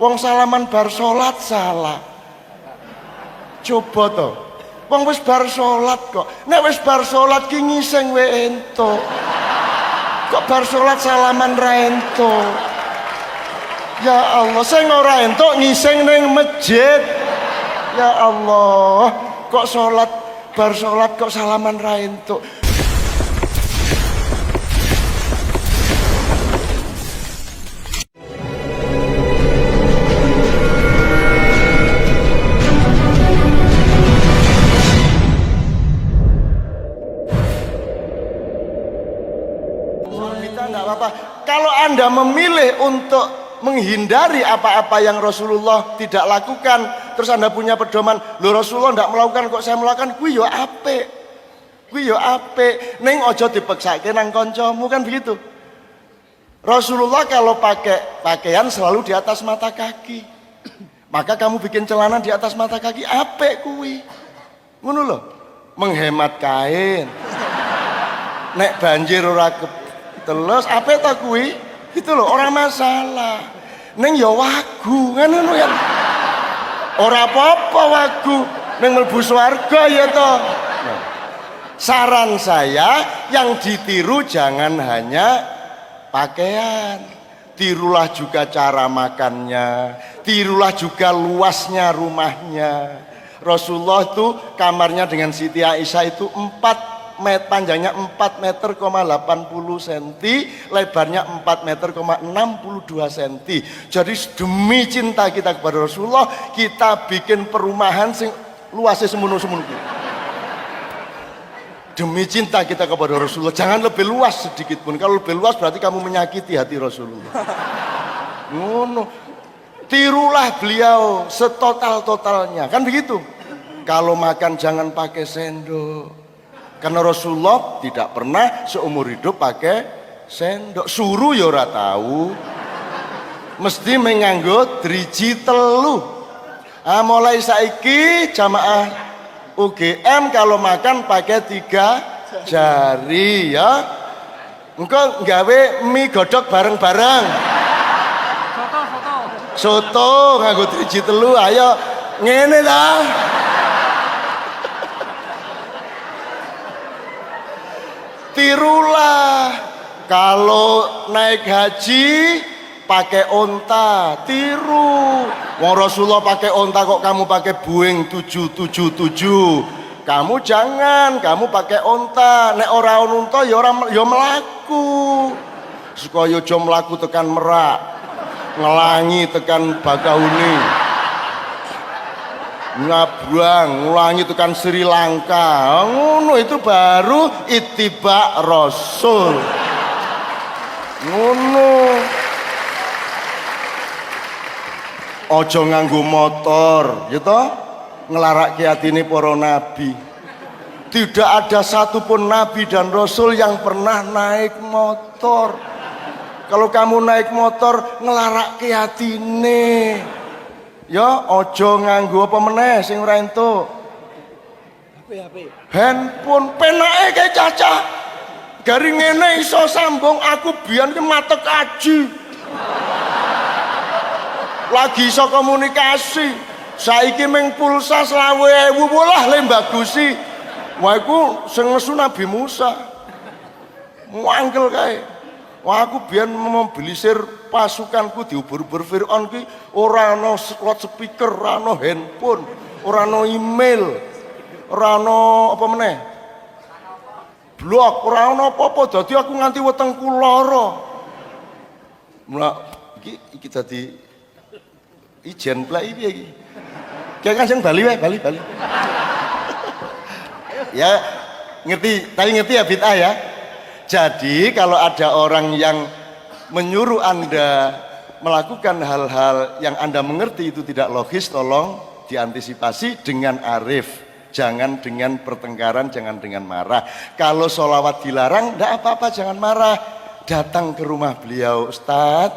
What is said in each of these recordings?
Wong salaman bar salat salah. Coba to. Wong wis bar salat kok. Nek wis bar salat ki ngising wae entuk. Kok bar salat salaman ra entuk. Ya Allah, sing ora entuk ngising ning masjid. Ya Allah, kok salat bar salat kok salaman ra entuk. Kalau Anda memilih untuk menghindari apa-apa yang Rasulullah tidak lakukan, terus Anda punya pedoman, lho Rasulullah tidak melakukan kok saya melakukan, kuwi yo apik. Kuwi yo apik. Ning aja dipeksake nang kancamu, kan begitu. Rasulullah kalau pakai pakaian selalu di atas mata kaki. Maka kamu bikin celana di atas mata kaki, apik kuwi. Ngono lho. Menghemat kain. Nek banjir ora terus apa tak kuwi itu loh, orang masalah neng ya wagu kan ngono ya, ora apa-apa wagu neng mlebu swarga ya toh. Nah, saran saya yang ditiru jangan hanya pakaian, tirulah juga cara makannya, tirulah juga luasnya rumahnya. Rasulullah itu kamarnya dengan Siti Aisyah itu panjangnya 4 meter, 80 cm, lebarnya 4 meter, 62 cm. Jadi demi cinta kita kepada Rasulullah, kita bikin perumahan sing luasnya semono-semono. Demi cinta kita kepada Rasulullah, jangan lebih luas sedikit pun. Kalau lebih luas berarti kamu menyakiti hati Rasulullah. Ngono. Tirulah beliau setotal-totalnya, kan begitu. Kalau makan jangan pakai sendok. Karena Rasulullah tidak pernah seumur hidup pakai sendok. Suruh ya ora tahu. Mesti menganggo driji telu. Mulai saiki jamaah UGM kalau makan pakai 3 jari ya. Engko nggawe mie godhog bareng-bareng. Soto nganggo driji telu, ayo ngene ta. Tirulah kalau naik haji pakai onta, tiru. Wong Rasulullah pakai onta kok kamu pakai Boeing 777. Kamu jangan, kamu pakai onta. Nek ora onta ya ora ya mlaku. Supaya aja mlaku tekan Merak, ngelangi tekan Bakauni. Ngabrang, ngulangi tekan Sri Lanka. Ngono itu baru ittiba Rasul. Ngono. Ojo nganggo motor, ya toh? Ngelarake atine para nabi. Tidak ada satupun nabi dan rasul yang pernah naik motor. Kalau kamu naik motor ngelarake atine. Ya ojo nganggo apa meneh sing ora entuk. HP. Handphone penake kae cacah. Garing ngene iso sambung, aku biyen ki matek aji. Lagi iso komunikasi. Saiki ming pulsa 20.000 bolah le bagusi. Wah iku sing nesu Nabi Musa. Muangkel kae. Wah aku biyen mobilisir pasukanku diubur-ubur Fir'aun ki ora ana loudspeaker, ora ana handphone, ora ana email, ora ana apa meneh? Blog, ora ana apa-apa. Dadi aku nganti wetengku lara. Mula iki dadi ijen plek piye iki? Kayak kan sing Bali wae, Bali. Ya, ngerti, tapi ngerti ya bid'ah ya. Jadi kalau ada orang yang menyuruh Anda melakukan hal-hal yang Anda mengerti itu tidak logis, tolong diantisipasi dengan arif. Jangan dengan pertengkaran, jangan dengan marah. Kalau sholawat dilarang, tidak apa-apa, jangan marah. Datang ke rumah beliau, Ustadz,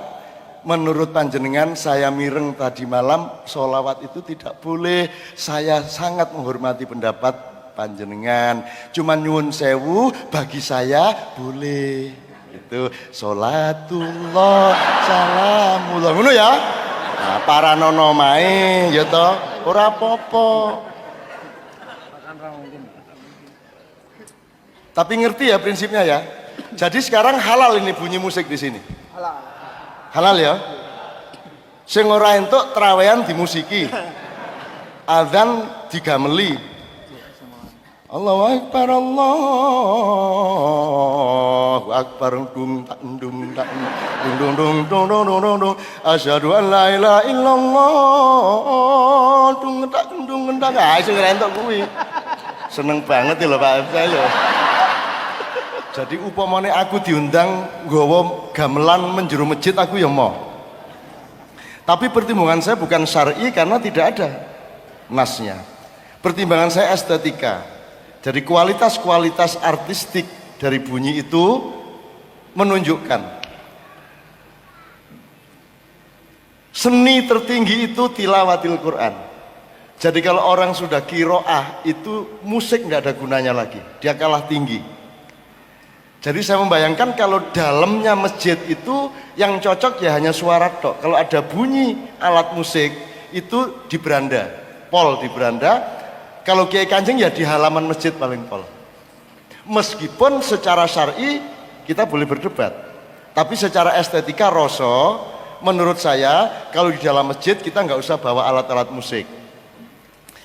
menurut panjenengan saya mireng tadi malam, sholawat itu tidak boleh. Saya sangat menghormati pendapat panjenengan, cuman nyuwun sewu, bagi saya boleh. Itu sholatullah salamullah, ngono ya. Nah, paranono mae ya toh, ora apa-apa. Tapi ngerti ya prinsipnya ya. Jadi sekarang halal ini bunyi musik di sini. Halal ya. Sing ora entuk trawean dimusiki. Adzan digameli. Allahu Akbar, Allahu Akbar, dung tak dung tak dung dung dung dung dung dung, asyhadu an la ilaha illallah, dung tak dung tak. Ah sing entuk kuwi. Seneng banget lho Pak saya lho. Jadi upamane aku diundang nggawa gamelan menjero masjid aku ya mau. Tapi pertimbangan saya bukan syar'i karena tidak ada nasnya. Pertimbangan saya estetika. Jadi kualitas-kualitas artistik dari bunyi itu menunjukkan seni tertinggi itu tilawatil Quran. Jadi kalau orang sudah kiroah itu musik nggak ada gunanya lagi, dia kalah tinggi. Jadi saya membayangkan kalau dalamnya masjid itu yang cocok ya hanya suara tok. Kalau ada bunyi alat musik itu di beranda, pol di beranda. Kalau Kiai Kanjeng ya di halaman masjid paling pol. Meskipun secara syar'i kita boleh berdebat, tapi secara estetika rasa, menurut saya kalau di dalam masjid kita nggak usah bawa alat-alat musik.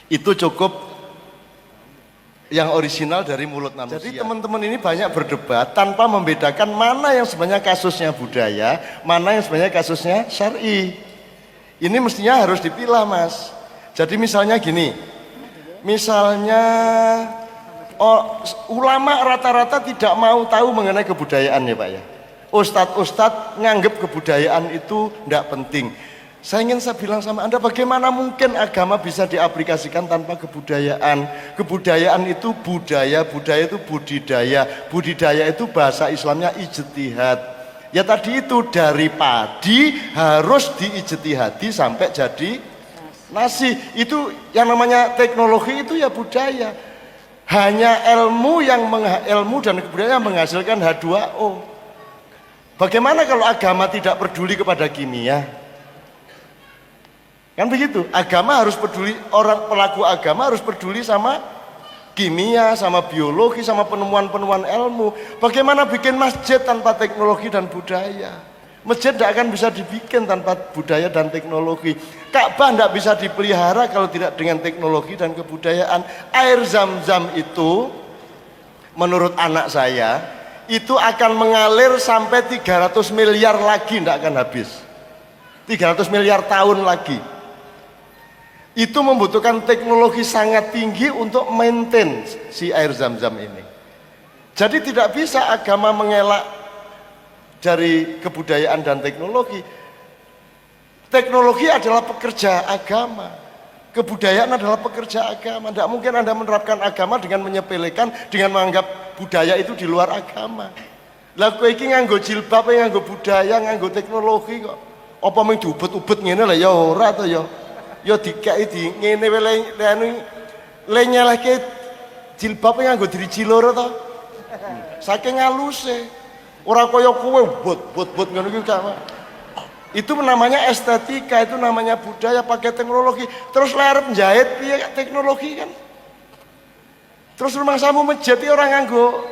Itu cukup yang original dari mulut manusia. Jadi teman-teman ini banyak berdebat tanpa membedakan mana yang sebenarnya kasusnya budaya, mana yang sebenarnya kasusnya syar'i. Ini mestinya harus dipilah Mas. Jadi misalnya gini, misalnya ulama rata-rata tidak mau tahu mengenai kebudayaan ya Pak ya. Ustadz-ustadz nganggep kebudayaan itu tidak penting. Saya bilang sama Anda, bagaimana mungkin agama bisa diaplikasikan tanpa kebudayaan? Kebudayaan itu budaya, budaya itu budidaya, budidaya itu bahasa Islamnya ijtihad. Ya tadi itu dari padi harus diijtihadi sampai jadi nasi. Itu yang namanya teknologi itu ya budaya. Hanya ilmu dan kebudayaan menghasilkan H2O. Bagaimana kalau agama tidak peduli kepada kimia? Kan begitu. Agama harus peduli, orang pelaku agama harus peduli sama kimia, sama biologi, sama penemuan-penemuan ilmu. Bagaimana bikin masjid tanpa teknologi dan budaya? Masjid tidak akan bisa dibikin tanpa budaya dan teknologi. Ka'bah tidak bisa dipelihara kalau tidak dengan teknologi dan kebudayaan. Air Zam-Zam itu menurut anak saya itu akan mengalir sampai 300 miliar lagi, tidak akan habis. 300 miliar tahun lagi. Itu membutuhkan teknologi sangat tinggi untuk maintain si air Zam-Zam ini. Jadi tidak bisa agama mengelak dari kebudayaan dan teknologi. Teknologi adalah pekerja agama, kebudayaan adalah pekerja agama. Tidak mungkin Anda menerapkan agama dengan menyepelekan, dengan menganggap budaya itu di luar agama. Lah kowe iki nganggo jilbab, nganggo budaya, nganggo teknologi kok. Apa mung diubet-ubet ngene lah ya ora to ya. Ya dikeki di ngene le nyelehke jilbab nganggo driji loro to. Saking haluse. Ora kaya kowe bot ngono iki gak. Itu namanya estetika, itu namanya budaya pakai teknologi. Terus lerep jahit piye teknologi kan. Terus rumah samu masjid orang nganggo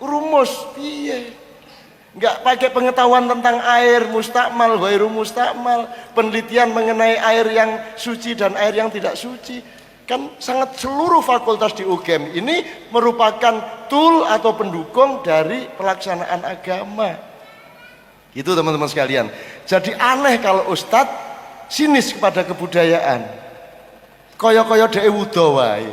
rumus piye. Enggak pakai pengetahuan tentang air mustakmal, ghairu mustakmal, penelitian mengenai air yang suci dan air yang tidak suci. Kan sangat seluruh fakultas di UGM ini merupakan tool atau pendukung dari pelaksanaan agama. Itu teman-teman sekalian. Jadi aneh kalau ustadz sinis kepada kebudayaan. Kaya-kaya dhewe wuda wae.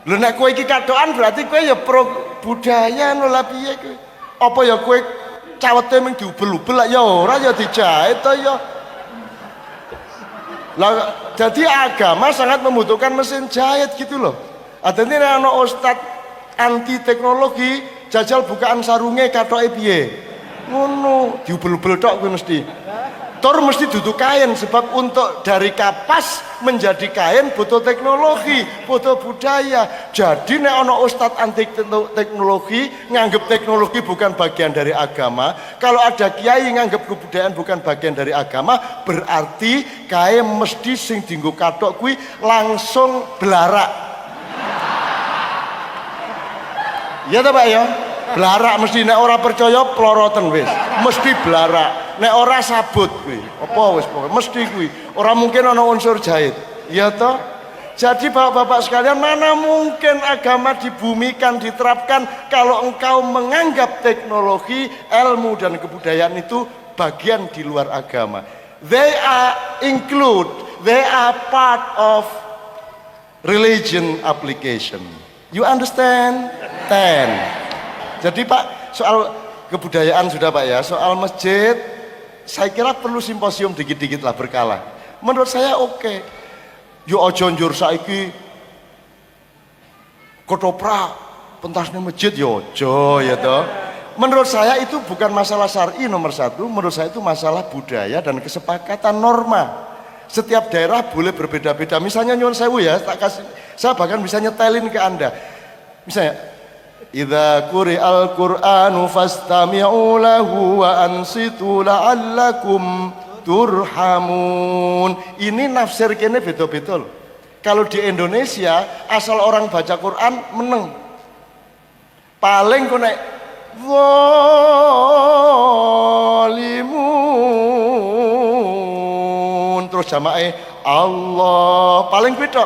Lho nek kowe iki kadokan berarti kowe ya pro budaya lho lah piye kowe? Apa ya kowe cawete mung diubel-ubel lah ya ora ya dijahit to ya. Lah jadi agama sangat membutuhkan mesin jahit gitu loh. Adene nek ana ustadz anti teknologi jajal bukaan sarunge katoke piye? Ngono, diubel-ubel tok kuwi mesti. Tur mesti duduk kain, sebab untuk dari kapas menjadi kain butuh teknologi, butuh budaya. Jadi nek ono ustadz anti teknologi nganggep teknologi bukan bagian dari agama, kalau ada kiai nganggep kebudayaan bukan bagian dari agama, berarti kain mesti sing dienggo kathok kuwi langsung belarak. Ya ta Pak ya? Belarak mesti, nek ora percaya ploroten wis. Mesti belarak. Nek ora sabut kuwi. Apa wis pokoke mesti kuwi. Ora mungkin ana unsur jahit. Ya toh? Jadi Bapak-bapak sekalian, mana mungkin agama dibumikan, diterapkan kalau engkau menganggap teknologi, ilmu dan kebudayaan itu bagian di luar agama. They are part of religion application. You understand? 10. Jadi Pak, soal kebudayaan sudah Pak ya, soal masjid saya kira perlu simposium dikit-dikit lah berkala. Menurut saya oke. Yo aja njur saiki ketoprak pentasnya masjid yo aja ya toh. Menurut saya itu bukan masalah syar'i nomor satu, menurut saya itu masalah budaya dan kesepakatan norma. Setiap daerah boleh berbeda-beda. Misalnya nyuwun sewu ya, tak kasih, saya bahkan bisa nyetelin ke Anda. Misalnya idza quri'al Qur'anu fastami'u lahu wa ansitu la'allakum turhamun. Ini nafsir kene beda-beda loh. Kalau di Indonesia asal orang baca Quran meneng. Paling kok nek zalimun terus jamae Allah paling beda.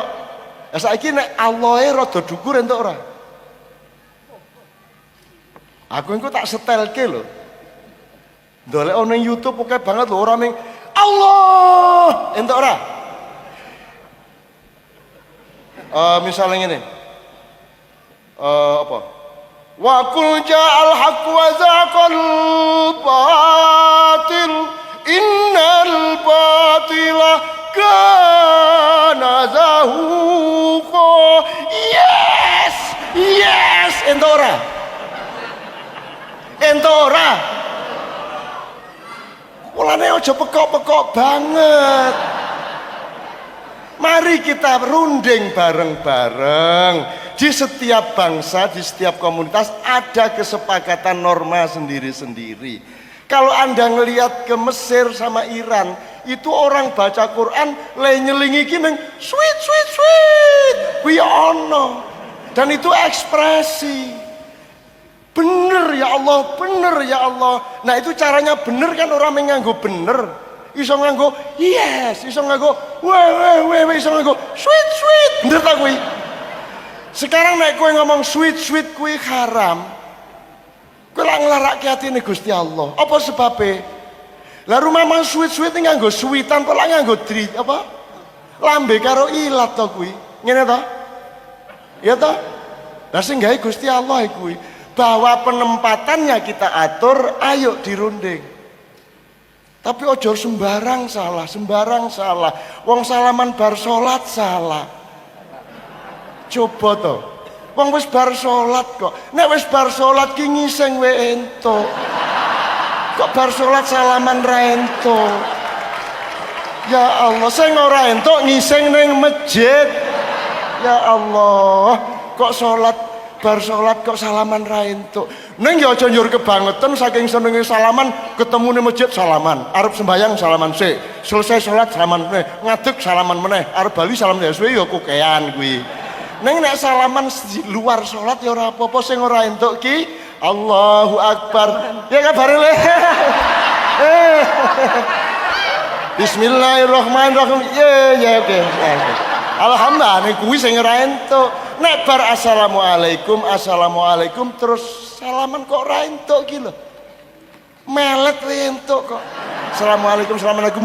Ya saiki nek Allahe rada dhuwur entuk ora? Aku engko tak setelke lho. Ndolek ono ning YouTube oke banget lho, ora ning Allah, entuk ora? Misalnya ngene. Apa? Wa qul ja'al haqq wa zaqal batil innal batila kana zahuqa. Yes, entuk ora? Entuk ora? Mulane aja pekok-pekok banget. Mari kita runding bareng-bareng. Di setiap bangsa, di setiap komunitas ada kesepakatan norma sendiri-sendiri. Kalau Anda ngelihat ke Mesir sama Iran, itu orang baca Quran le nyelingi ki meng sweet. Kuwi ono. Dan itu ekspresi. Bener ya Allah, bener ya Allah. Nah itu caranya bener kan, orang nganggo bener. Iso nganggo yes, iso nganggo weh, iso nganggo sweet. Bener tak kuwi? Sekarang nek kowe ngomong sweet kuwi haram. Kowe lak nglarake atine Gusti Allah. Apa sebabe? Lah rumah mang sweet iki nganggo sweetan kok lak nganggo apa? Lambe karo ilat to kuwi. Ngene to? Ya to? Lah sing gawe Gusti Allah kuwi. Bahwa penempatannya kita atur, ayo dirunding. Tapi ojo sembarang salah. Wong salaman bar salat salah. Coba to. Wong wis bar salat kok. Nek wis bar salat ki ngising we ento. Kok bar salat salaman ra ento. Ya Allah, sing ora entuk ngising ning masjid. Ya Allah, kok salat bar salat kok salaman ra entuk. Ning ya aja njur kebangetan saking senenge salaman, ketemu ning masjid salaman, arep sembayang salaman sik, selesai salat salaman meneh, ngadeg salaman meneh, arep bali salaman ya suwe ya kokean kuwi. Ning nek salaman di luar salat ya ora apa-apa, sing ora entuk ki Allahu Akbar. Ya kabare le. Bismillahirrahmanirrahim. Ya oke. Alhamdulillah kuwi sing ora entuk. Nek bar assalamualaikum terus salaman kok ora entuk ki lho. Melet we entuk kok. Assalamualaikum.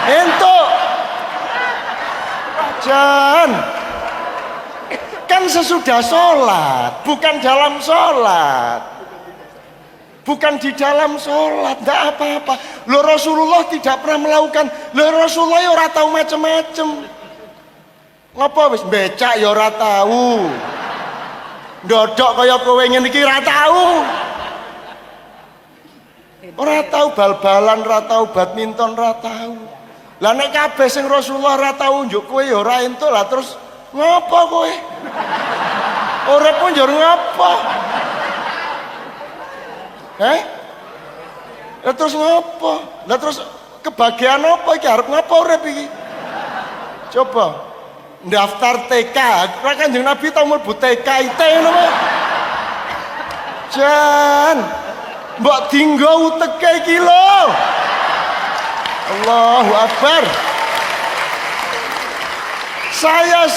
Entuk. Jan. Kan sesudah sholat, bukan dalam sholat. Bukan di dalam sholat, enggak apa-apa. Loh Rasulullah tidak pernah melakukan. Loh Rasulullah ya ora tahu macem-macem. Ngapa wis becak ya ora tahu. Ndodok kaya kowe ngene iki ora tahu. Ora tahu bal-balan, ora tahu badminton, ora tahu. Lah nek kabeh sing Rasulullah ora tahu njuk kowe ya ora entuk lah terus ngopo kowe? Urip pun njur ngopo? Lah terus ngopo? Lah terus kebahagiaan apa iki arep ngopo urip iki? Coba daftar TK, ora Kanjeng Nabi tau mlebu TK IT ngono wae. Jan, mbok dinggo uteke iki lho. Allahu Akbar. Saya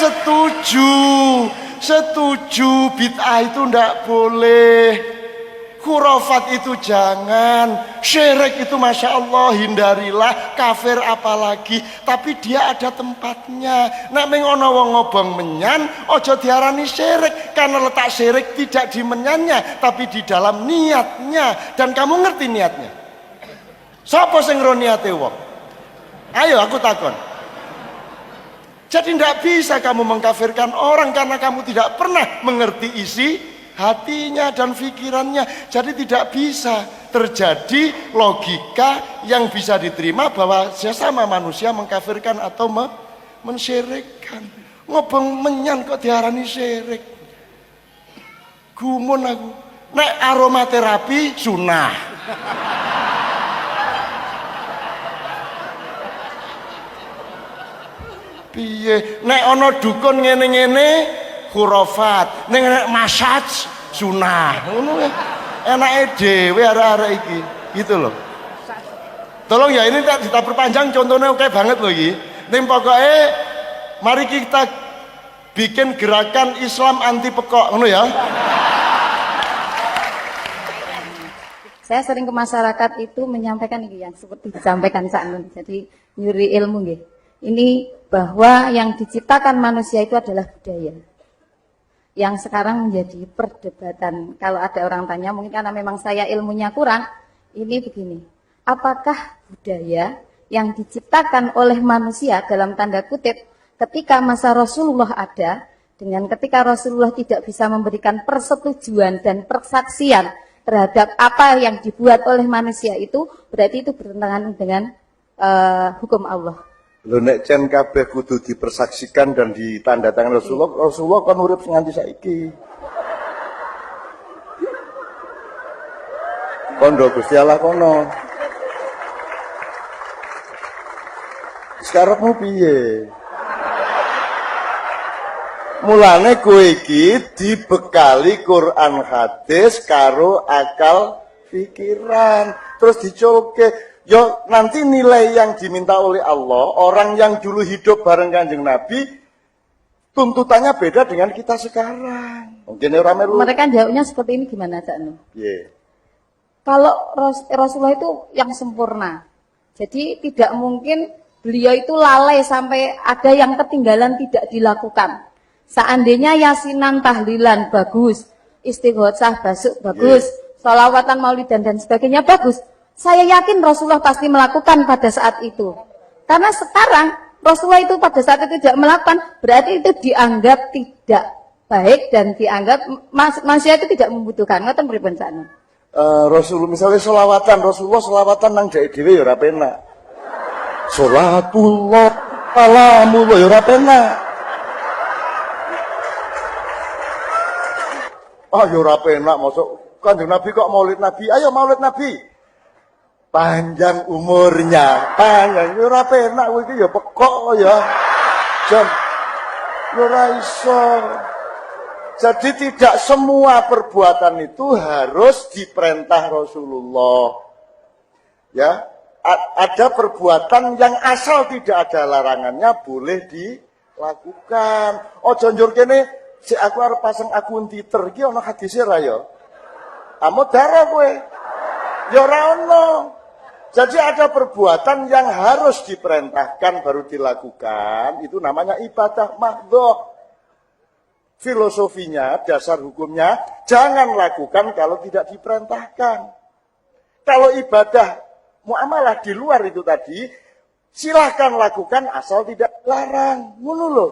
setuju bid'ah itu ndak boleh. Khurafat itu jangan, syirik itu Masya Allah hindarilah, kafir apalagi, tapi dia ada tempatnya. Nek mengono wong ngobong menyan, ojo diarani syirik, karena letak syirik tidak di menyannya, tapi di dalam niatnya. Dan kamu ngerti niatnya? Sapa sing ngro niate wong? Ayo aku takon. Jadi tidak bisa kamu mengkafirkan orang karena kamu tidak pernah mengerti isi hatinya dan pikirannya. Jadi tidak bisa terjadi logika yang bisa diterima bahwa sesama manusia mengkafirkan atau mensyirikkan. Ngobong menyan kok diarani syirik. Gumun aku. Nek aromaterapi sunah. Piye nek ana dukun ngene-ngene khurafat, nek massage sunah ngono ya. Enake dhewe arek-arek iki gitu loh. Tolong ya ini kita perpanjang contohnya oke banget loh iki. Ning pokoke mari kita bikin gerakan Islam anti pekok ngono ya. Saya sering ke masyarakat itu menyampaikan ini yang seperti disampaikan Cak Nun. Jadi nyuri ilmu nggih. Ini bahwa yang diciptakan manusia itu adalah budaya. Yang sekarang menjadi perdebatan. Kalau ada orang tanya, mungkin karena memang saya ilmunya kurang, ini begini. Apakah budaya yang diciptakan oleh manusia dalam tanda kutip ketika masa Rasulullah ada, dengan ketika Rasulullah tidak bisa memberikan persetujuan dan persaksian terhadap apa yang dibuat oleh manusia itu, berarti itu bertentangan dengan hukum Allah. Lho nek cen kabeh kudu dipersaksikan dan ditandatangan Rasulullah kan urip nganti saiki. Kondo Gusti Allah kono. Sekarangmu piye? Mulane kowe iki dibekali Quran hadis karo akal pikiran, terus diculke. Yo nanti nilai yang diminta oleh Allah, orang yang dulu hidup bareng Kanjeng Nabi, tuntutannya beda dengan kita sekarang. Mungkin orang melu. Mereka jawabnya seperti ini gimana, Cak Nun? Yeah. Kalau Rasulullah itu yang sempurna, jadi tidak mungkin beliau itu lalai sampai ada yang ketinggalan tidak dilakukan. Seandainya yasinan, tahlilan bagus, istighosah bagus, sholawatan, maulidan dan sebagainya bagus. Saya yakin Rasulullah pasti melakukan pada saat itu. Karena sekarang Rasulullah itu pada saat itu tidak melakukan, berarti itu dianggap tidak baik dan dianggap manusia itu tidak membutuhkan. Ngoten pripun sakno? Rasulullah misalnya Rasulullah selawatan nang dhek dhewe ya ora penak. Salatullah salamullah ya ora penak. Ya ora penak masuk Kanjeng Nabi kok maulid Nabi. Ayo maulid Nabi. Panjang umurnya, panjang ora penak kowe iki ya pekok ya. Jan ora iso. Jadi tidak semua perbuatan itu harus diperintah Rasulullah. Ya, ada perbuatan yang asal tidak ada larangannya boleh dilakukan. Ojo njur kene si aku arep pasang akun Twitter iki ana hadise ra ya. Amo dara kowe. Ya ora ono. Jadi ada perbuatan yang harus diperintahkan baru dilakukan, itu namanya ibadah mahdhah. Filosofinya, dasar hukumnya, jangan lakukan kalau tidak diperintahkan. Kalau ibadah muamalah di luar itu tadi, silahkan lakukan asal tidak larang. Ngono lho.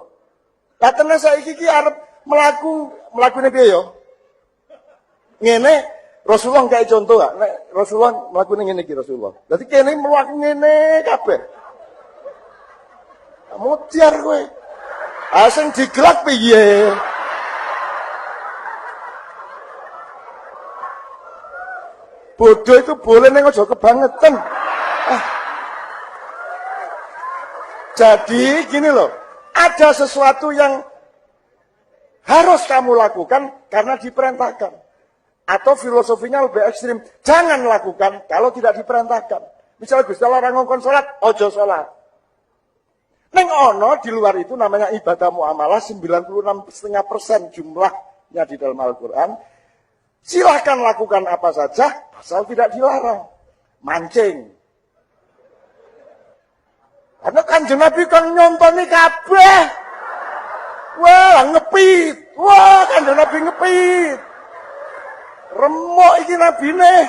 Lah tenan saiki iki arep mlaku piye yo? Ngene, Rasulullah kayak contoh gak? Nek Rasulullah melakukan ngene iki Rasulullah. Dadi kene mlaku ngene kabeh. Mutiar kowe. Asing digelak piye? Bodoh itu boleh ning aja kebangetan. Jadi gini loh, ada sesuatu yang harus kamu lakukan karena diperintahkan. Atau filosofinya lebih ekstrim, jangan lakukan kalau tidak diperintahkan. Misalnya Gusti Allah larang ngongkon salat, ojo salat. Neng ono di luar itu namanya ibadah muamalah 96,5% jumlahnya di dalam Al-Quran. Silahkan lakukan apa saja, asal tidak dilarang. Mancing. Karena Kanjeng Nabi kan nyontoni kabeh. Wah, ngepit. Wah, Kanjeng Nabi ngepit. Remuk iki nabine.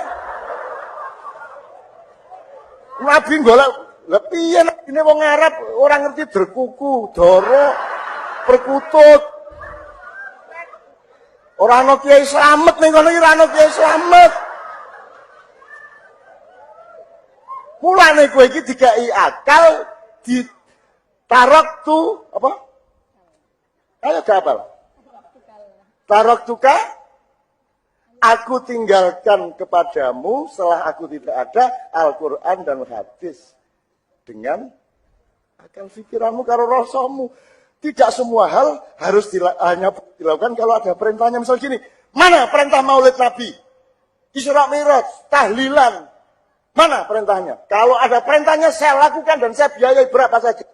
Nabi golek, lha piye nabine wong Arab ora ngerti derkuku, doro, perkutut. Ora ana Kiai Slamet ning kono iki ora ana Kiai Slamet. Mulane kowe iki dikai akal ditarok tu apa? Ayo kapal. Tarok tuka, aku tinggalkan kepadamu setelah aku tidak ada Al-Quran dan hadis. Dengan akal pikiranmu karo rasamu. Tidak semua hal harus hanya dilakukan kalau ada perintahnya. Misalnya gini, mana perintah maulid Nabi? Isra Mi'raj, tahlilan. Mana perintahnya? Kalau ada perintahnya saya lakukan dan saya biayai berapa saja.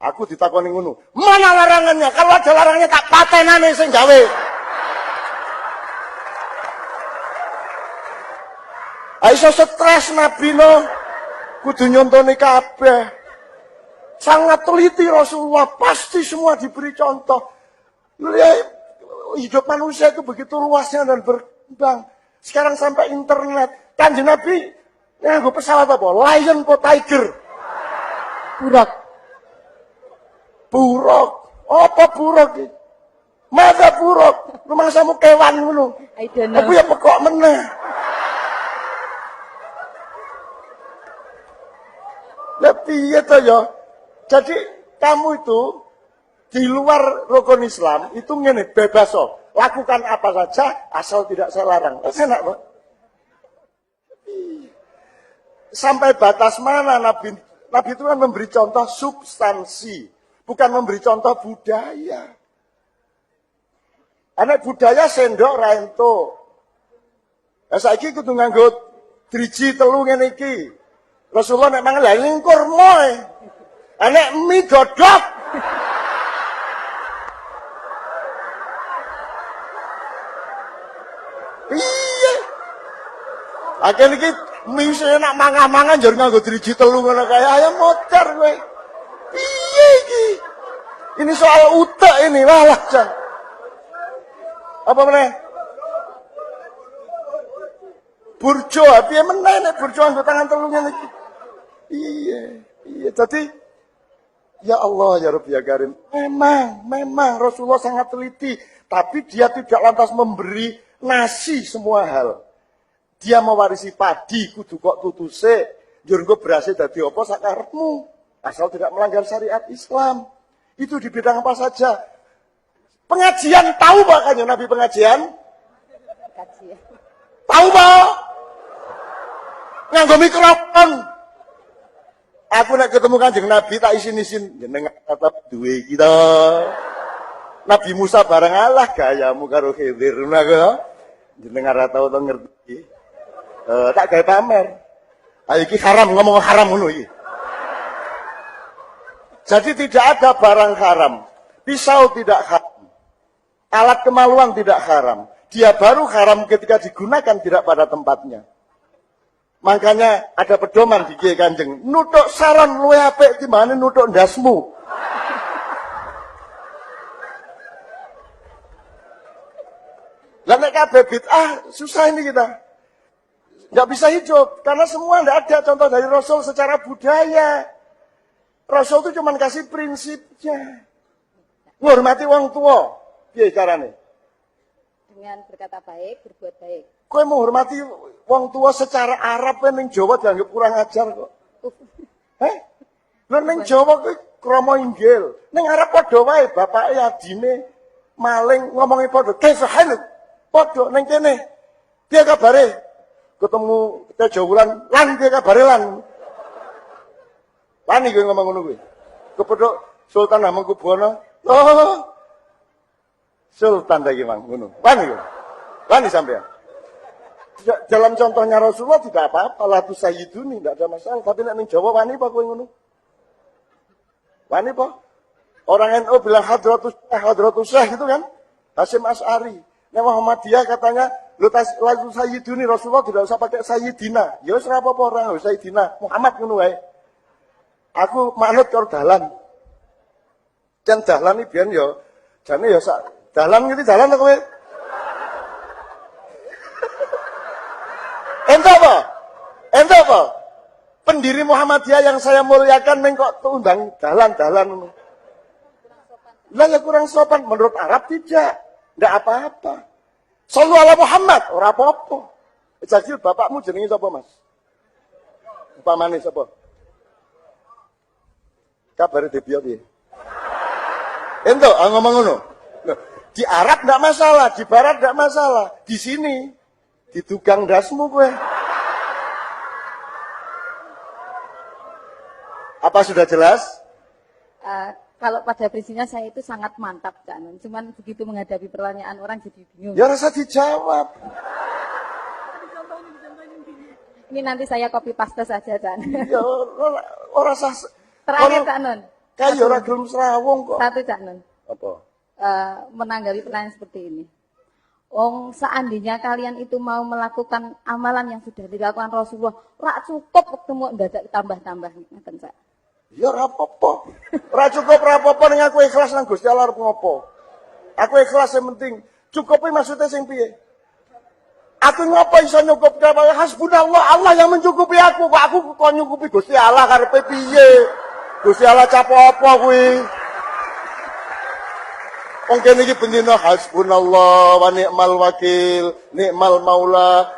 Aku ditakoni ngono. Mana larangannya? Kalau ada larangannya tak patenane sing gawe. Aisyah stres Nabi no. Kudu nyontoni kabeh. Sangat teliti Rasulullah, pasti semua diberi contoh. Hidup manusia itu begitu luasnya dan berkembang. Sekarang sampai internet. Kanjeng Nabi, nganggo pesawat apa? Lion po Tiger? Buruk. Buruk. Apa buruk? Mata buruk. Rumah samu kewan ngono. I don't know. Aku ya pekok meneh. Lah piye to ya? Jadi kamu itu di luar rukun Islam itu ngene bebas so. Lakukan apa saja asal tidak saya larang. Enak Pak. Sampai batas mana Nabi itu kan memberi contoh substansi, bukan memberi contoh budaya. Anak budaya sendok rento. Lah saiki kudu nganggo driji telu ngene iki. Rasulullah nek mangan lha ngingkur moe. Anek mie godok. Iya. Akhirnya iki mie sing enak mangan-mangan njur nganggo driji telu ngono kae ayam motor kowe. Piye iki? Ini soal utek ini walah Jan. Apa meneh? Burjo, piye meneh nek burjo nganggo tangan telu ngene iki. Iya, iya. Jadi ya Allah, ya Rabbi, ya Karim. Memang Rasulullah sangat teliti. Tapi dia tidak lantas memberi nasi semua hal. Dia mewarisi padi, kudu kok tutuse. Njur engko berase dadi apa sakarepmu. Asal tidak melanggar syariat Islam. Itu di bidang apa saja. Pengajian, tahu makanya Nabi pengajian? Kajian. Tahu Pak? Nganggo mikrofon. Aku nak ketemu Kanjeng Nabi tak isin-isin jenengan tetap duwe kita. Nabi Musa bareng Allah gayamu karo Khidir ngono. Jenengan ora tau to ngerti. Tak gawe pamer. Ayo iki haram ngomong haram ngono iki. Jadi tidak ada barang haram. Pisau tidak haram. Alat kemaluan tidak haram. Dia baru haram ketika digunakan tidak pada tempatnya. Makanya ada pedoman di Kiai Kanjeng. Nutuk saron luwe apik timbangane nutuk ndasmu. Lah nek kabeh bid'ah susah ini kita. Enggak bisa hidup karena semua enggak ada contoh dari Rasul secara budaya. Rasul itu cuma kasih prinsipnya. Menghormati wong tua. Piye carane? dengan berkata baik, berbuat baik. Kowe menghormati wong tua secara Arab kowe ning Jawa dianggap kurang ajar kok. Lha ning Jawa kowe krama inggil. Ning Arab padha wae, bapake adine maling ngomongi padha. Kaifa haluk? Padha ning kene. Piye kabare? Ketemu Tejawulan, lan piye kabare lan? Wani kowe ngomong ngono kuwi. Kepethuk Sultan Hamengkubuwana. Oh. Sultan ta iki Mang ngono. Wani kowe. Wani sampean. Dalam contohnya Rasulullah tidak apa-apa, la tusayyiduni, tidak ada masalah. Tapi nek ning Jawa wani apa kowe ngono? Wani apa? Orang NU bilang hadratus syekh itu kan? Hasyim Asy'ari. Nek Muhammadiyah katanya la tusayyiduni, Rasulullah tidak usah pakai sayyidina. Ya wis ora apa-apa ora usah sayyidina. Muhammad ngono wae. Aku manut karo dalan. Jan dalan iki biyen ya jane ya sak dalan ngerti dalan ta kowe? Ente apa? Pendiri Muhammadiyah yang saya muliakan kok undang dalan-dalan. Lah ya kurang sopan. Menurut Arab tidak. Tidak apa-apa. Shallu ala Muhammad. Ora apa-apa. Jajil bapakmu jenenge sapa, Mas? Upamane sapa? Kabare Debiya piye? Ento ngomong ngono. Di Arab tidak masalah, di Barat tidak masalah. Di sini didugang dasmu kowe. Apa sudah jelas? Kalau pada prinsipnya saya itu sangat mantap, Cak Nun. Cuman begitu menghadapi pertanyaan orang jadi bingung. Ya rasa dijawab. Ini nanti saya copy paste saja, Cak Nun. Ya ora sah. Terakhir, Cak Nun. Kayak ora gelem serawung kok. Satu, Cak Nun. Apa? Menanggapi pertanyaan seperti ini. Seandainya kalian itu mau melakukan amalan yang sudah dilakukan Rasulullah, ora cukup ketemu ndadak tambah-tambah ngoten, Cak. Ya ora apa-apa. Ora cukup ora apa-apa ning aku ikhlas nang Gusti Allah arep ngopo. Aku ikhlas yang penting. Cukupi maksudnya sing piye? Aku ngopo iso nyukup kabeh hasbunallah, Allah yang mencukupi aku. Kok aku kok nyukupi Gusti Allah karepe piye? Gusti Allah cap apa kuwi? Wong kene iki bendina hasbunallah wa ni'mal wakil, ni'mal maula.